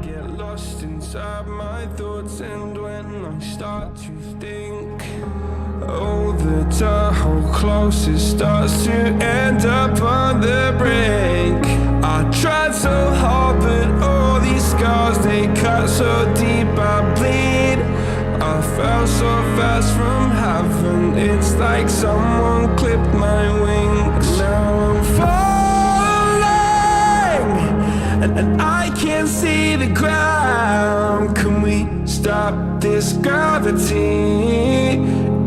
get lost inside my thoughts, and when I start to think, oh, the Tahoe closest starts to end up on the brink. I tried so hard, but all these scars, they cut so deep, I bleed. I fell so fast from heaven, it's like someone clipped my wings. Now I'm falling, and I can't see the ground. Can we stop this gravity?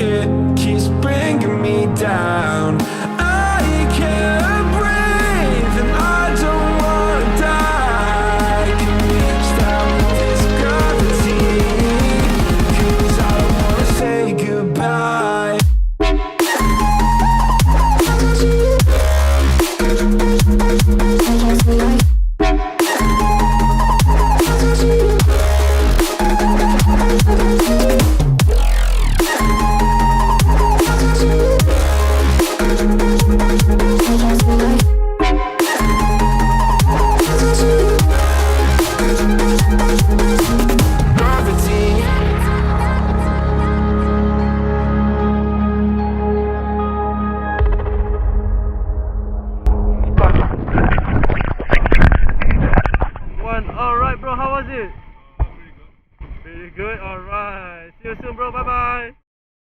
It keeps bringing me down. I can't breathe and I don't wanna die. Can we stop this gravity? 'Cause I don't wanna say goodbye. Alright bro, how was it? Very good. Alright. See you soon bro. Bye bye.